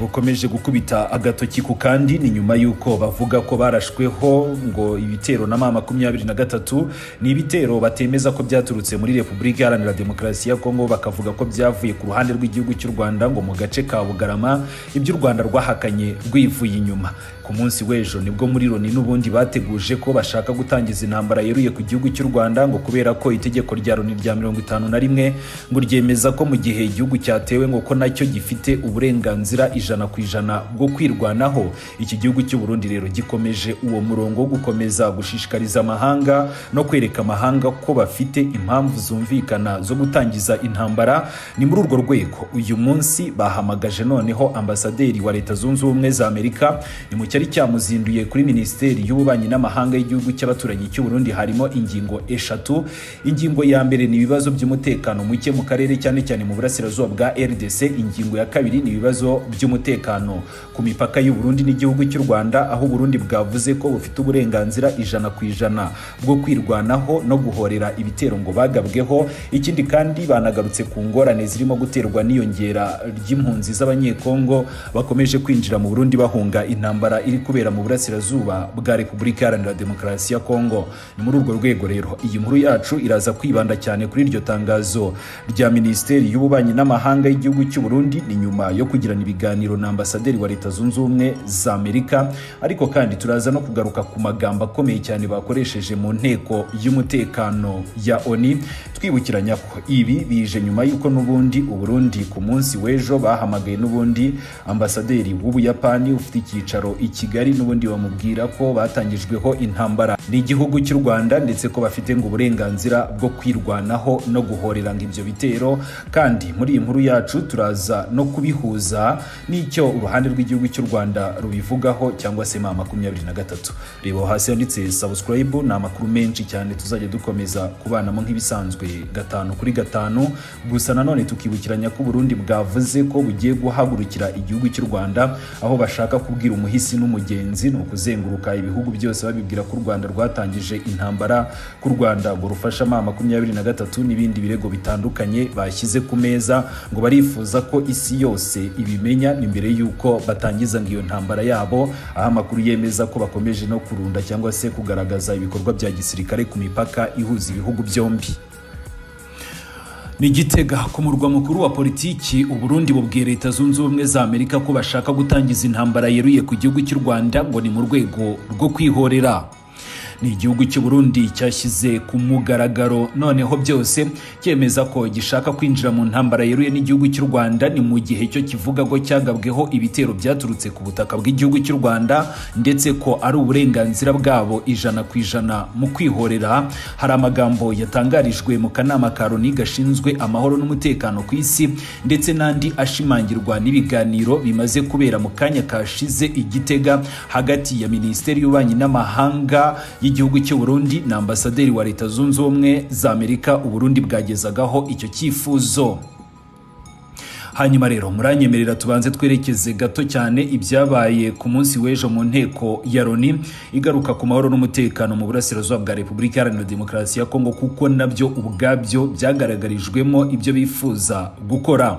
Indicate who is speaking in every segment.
Speaker 1: bukomeje gukubita agatoki ku kandi ni nyuma yuko bavuga ko barashweho ngo ibitero na M23 ni ibitero batemeza ko byaturutse muri Repubulika Iharanira Demokarasi ya Kongo, bakavuga ko byavuye ku ruhande rw'igihugu cy'u Rwanda ngo mu gace ka Bugarama, ibyo u Rwanda rwahakanye rwivuye inyuma. Ku munsi w'ejo nibwo muri Loni n'ubundi bateguje ko bashaka gutangiza intambara yeruye ku gihugu cy'u Rwanda ngo kubera ko itegeko rya Loni rya 51 ngo ryemeza ko mu gihe igihugu cyatewe ngo ko nacyo gifite uburenganzira 100% bwo kwirwanaho. Iki gihugu cy'u Burundi rero gikomeje uwo murongo wo gukomeza gushishikariza amahanga no kwereka amahanga ko bafite impamvu zumvikana zo gutangiza intambara. Ni muri urwo rwego uyu munsi bahamagaje noneho ambasaderi wa Leta Zunze Ubumwe za Amerika ni mu cyari cyamuzinduye kuri Ministeri y'Ububanyi n'Amahanga y'igihugu cy'abaturanyi cy'u Burundi. Harimo ingingo eshatu. Ingingo ya mbere ni ibibazo by'umutekano muke mu karere cyane cyane mu burasirazuba bwa RDC. Ingingo ya kabiri ni ibibazo by'umutekano ku mipaka y'u Burundi n'igihugu cy'u Rwanda, aho Burundi bwavuze ko bufite uburenganzira 100% bwo kwirwanaho no guhorera ibitero ngo bagabweho. Ikindi kandi banagarutse ku ngorane zirimo guterwa n'iyongera ry'impunzi z'abanyekongo bakomeje kwinjira mu Burundi bahunga intambara iri kubera mu burasirazuba bwa Repubulika Iharanira Demokarasi ya Kongo. Ni muri urwo rwego rero iyi nkuru yacu iraza kwibanda cyane kuri iryo tangazo rya Ministeri y'Ububanyi n'Amahanga y'igihugu cy'u Burundi, ni nyuma yo kugirana ibiganiro na ambasaderi wa Leta Zunze Ubumwe za Amerika. Ariko kandi turaza no kugaruka ku magambo akomeye cyane bakoresheje mu nteko y'umutekano ya ONU, twibukiranya ko ibi bije nyuma yuko n'ubundi u Burundi ku munsi w'ejo bahamagaye n'ubundi ambasaderi w'Ubuyapani ufite icyicaro i Kigali, n'ubundi bamubwira ko batangijweho intambara n'igihugu cy'u Rwanda ndetse ko bafite ngo uburenganzira bwo kwirwanaho no guhorera ngo ibyo bitero. Kandi muri iyi nkuru yacu turaza no kubihuza n'icyo uruhande rw'igihugu cy'u Rwanda rubivugaho cyangwa se M23. Reba hasi yanditse subscribe, ni amakuru menshi cyane tuzajya dukomeza kubanamo nk'ibisanzwe 5 gusa nanone tukibukiranya ko Burundi bwavuze ko bugiye guhagurukira igihugu cy'u Rwanda, aho bashaka kubwira umuhisi n'umugenzi no kuzenguruka ibihugu byose babibwira ko u Rwanda rwatangije intambara, ku Rwanda ngo rufasha M23 n'ibindi birego bitandukanye bashyize ku meza, ngo barifuza ko isi yose ibimenya imbere yuko batangiza ngiyo ntambara yabo. Aha makuru yemeza ko bakomeje no kurunda cyangwa se kugaragaza ibikorwa bya gisirikare ku mipaka ihuza ibihugu byombi. Ni Gitega ku murwa mukuru wa politiki, u Burundi bubwiye Leta Zunze Ubumwe za Amerika ko bashaka gutangiza intambara yeruye ku gihugu cy'u Rwanda ngo ni mu rwego rwo kwihorera. Ni igihugu cy'u Burundi cyashyize ku mugaragaro noneho byose cyemeza ko gishaka kwinjira mu ntambara yeruye n'igihugu cy'u Rwanda, ni mu gihe cyo kivuga ko cyagabweho ibitero byaturutse ku butaka bw'igihugu cy'u Rwanda ndetse ko ari uburenganzira bwabo 100% mu kwihorera. Hari amagambo yatangarijwe mu kanama ka Loni gashinzwe amahoro n'umutekano ku isi ndetse n'andi ashimangirwa n'ibiganiro bimaze kubera mu kanya kashize i Gitega hagati ya Ministeri y'Ububanyi n'Amahanga y'igihugu cy'u Burundi na ambasaderi wa Leta Zunze Ubumwe za Amerika. u Burundi bwagezagaho icyo cyifuzo. Hanyuma rero muranyemerera tubanze twerekeze gato cyane ibyabaye ku munsi w'ejo mu nteko ya Loni igaruka ku mahoro n'umutekano mu burasirazuba bwa Repubulika Iharanira Demokarasi ya Kongo, kuko nabyo ubwabyo byagaragarijwemo ibyo bifuza gukora.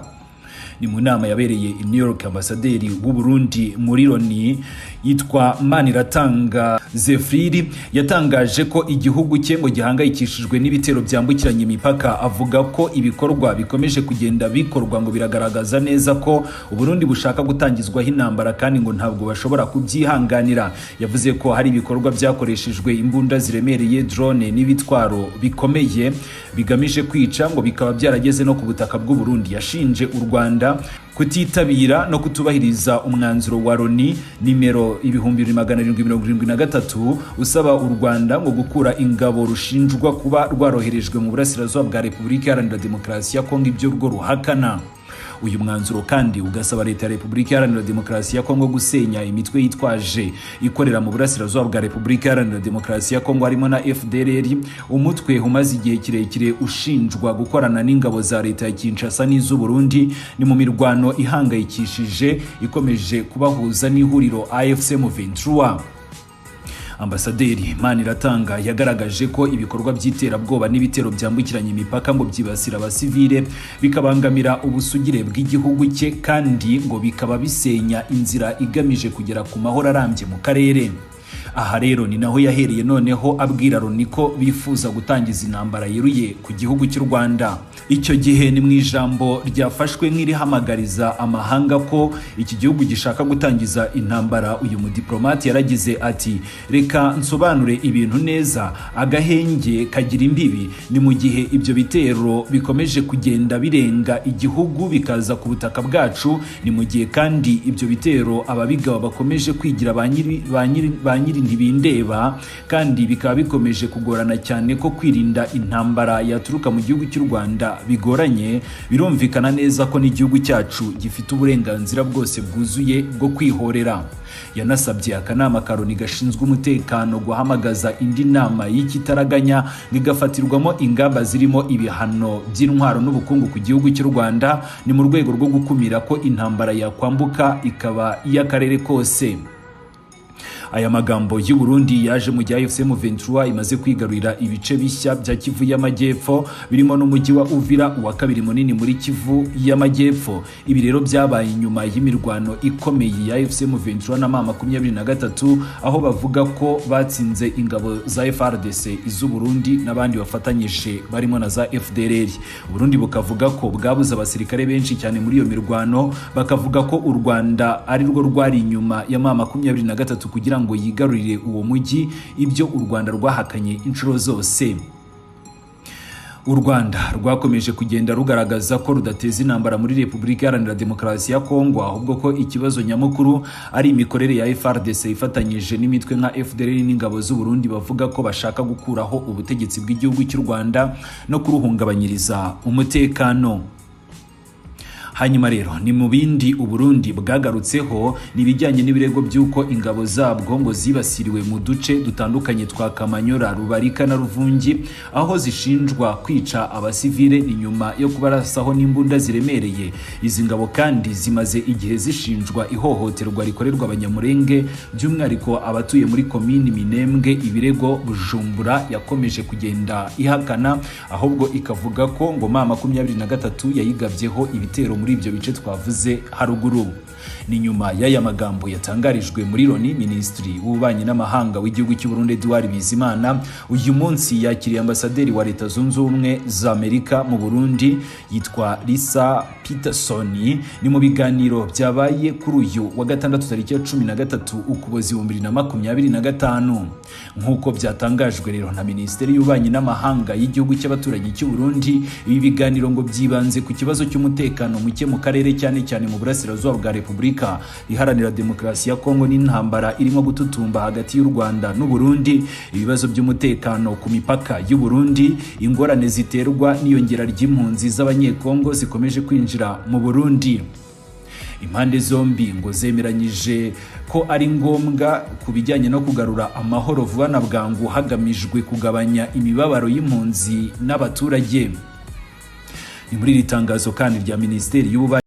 Speaker 1: Ni mu nama yabereye i New York, ambasaderi w'u Burundi muri Loni yitwa Maniratanga Zefriri yatangaje ko igihugu cye ngo gihangayikishijwe n'ibitero byambukiranya imipaka. Avuga ko ibikorwa bikomeje kugenda bikorwa ngo biragaragaza neza ko u Burundi bushaka gutangizwaho intambara kandi ngo ntabwo bashobora kubyihanganira. Yavuze ko hari ibikorwa byakoreshejwe imbunda ziremereye, drone n'ibitwaro bikomeye bigamije kwica ngo bikaba byarageze no ku butaka bw'u Burundi. Yashinje u Rwanda kutitabira no kutubahiriza umwanzuro wa Loni nimero 2773 usaba u Rwanda ngo gukura ingabo rushinjwa kuba rwaroherejwe mu burasirazuba bwa Repubulika Iharanira Demokarasi ya Kongo, ibyo rwo ruhakana. Uyu mwanzuro kandi ugasaba Leta ya Repubulika Iharanira Demokarasi ya Kongo gusenya imitwe yitwaje ikorera mu burasirazuba bwa Repubulika Iharanira Demokarasi ya Kongo, harimo na FDLR, umutwe umaze igihe kirekire ushinjwa gukorana n'ingabo za Leta ya Kinshasa n'iz'u Burundi. Ni mu mirwano ihangayikishije ikomeje kubahuza n'ihuriro AFC M23. Ambasaderi Maniratanga yagaragaje ko ibikorwa by'iterabwoba n'ibitero byambukiranya imipaka ngo byibasira abasivile bikabangamira ubusugire bw'igihugu cye kandi ngo bikaba bisenya inzira igamije kugera ku mahoro arambye mu karere. Aha rero ni naho yahereye noneho abwira Loni ko bifuza gutangiza intambara yeruye ku gihugu cy'u Rwanda. Icyo gihe ni mu ijambo ryafashwe nk'irihamagariza amahanga ko iki gihugu gishaka gutangiza intambara, uyu mudiplomate yaragize ati reka nsobanure ibintu neza, agahenge kagira imbibi. Ni mu gihe ibyo bitero bikomeje kugenda birenga igihugu bikaza ku butaka bwacu, ni mu gihe kandi ibyo bitero ababigaba bakomeje kwigira ba nyiri ntibindeba, kandi bikaba bikomeje kugorana cyane ko kwirinda intambara yaturuka mu gihugu cy'u Rwanda bigoranye. Birumvikana neza ko n'igihugu cyacu gifite uburenganzira bwose bwuzuye bwo kwihorera. Yanasabye akanama ka Loni gashinzwe umutekano guhamagaza indi nama y'ikitaraganya igafatirwamo ingamba zirimo ibihano by'intwaro n'ubukungu ku gihugu cy'u Rwanda, ni mu rwego rwo gukumira ko intambara yakwambuka ikaba iy'akarere kose. Aya magambo y'u Burundi yaje mu gihe AFC M23 imaze kwigarurira ibice bishya bya Kivu y'Amajyepfo birimo n'umujyi wa Uvira, uwa kabiri munini muri Kivu y'Amajyepfo. Ibi rero byabaye nyuma y'imirwano ikomeye ya AFC M23 na M23, aho bavuga ko batsinze ingabo za FARDC iz'u Burundi n'abandi bafatanyije barimo na za FDLR. Burundi bukavuga ko bwabuze abasirikare benshi cyane muri iyo mirwano, bakavuga ko u Rwanda ari rwo rwari inyuma ya M23 kugira ngo yigarurire uwo mujyi, ibyo u Rwanda rwahakanye inshuro zose. U Rwanda rwakomeje kugenda rugaragaza ko rudateza intambara muri Repubulika Iharanira Demokarasi ya Kongo, ahubwo ko ikibazo nyamukuru ari imikorere ya FARDC ifatanyije n'imitwe nka FDLR n'ingabo z'u Burundi bavuga ko bashaka gukuraho ubutegetsi bw'igihugu cy'u Rwanda no kuruhungabanyiriza umutekano. Hanyuma rero ni mu bindi u Burundi bwagarutseho nibijyanye n'ibirego by'uko ingabo zabwo ngo zibasiriwe mu duce dutandukanye twa Kamanyora, Rubarika na Ruvungi, aho zishinjwa kwica abasivile inyuma yo kubarasaho n'imbunda ziremereye. Izi ngabo kandi zimaze igihe zishinjwa ihohoterwa rikorerwa abanyamurenge, by'umwihariko abatuye muri komini Minembwe. Ibirego Bujumbura yakomeje kugenda ihakana, ahubwo ikavuga ko ngo M23 yayigabyeho ibitero muri ibyo bice twavuze haruguru. Ni nyuma y'aya magambo yatangarijwe muri Loni, Minisitiri w'Ububanyi n'Amahanga w'igihugu cy'u Burundi Edouard Bizimana uyu munsi yakiriye ambasaderi wa Leta Zunze Ubumwe za Amerika mu Burundi yitwa Lisa Peterson. Ni mu biganiro byabaye kuri uyu wa gatandatu tariki ya 13 Ukuboza 2025. Nk'uko byatangajwe rero na Minisiteri y'Ububanyi n'Amahanga y'igihugu cy'abaturanyi cy'u Burundi, ibi biganiro ngo byibanze ku kibazo cy'umutekano muke mu karere, cyane cyane mu burasirazuba bwa Repubulika Iharanira Demokarasi ya Kongo n'intambara irimo gututumba hagati y'u Rwanda n'u Burundi, ibibazo by'umutekano ku mipaka y'u Burundi, ingorane ziterwa n'iyongera ry'impunzi z'abanyekongo zikomeje kwinjira mu Burundi. Impande zombi ngo zemeranyije ko ari ngombwa ku bijyanye no kugarura amahoro vuba na bwangu hagamijwe kugabanya imibabaro y'impunzi n'abaturage. Ni muri iri tangazo kandi rya Minisiteri y'Ububanyi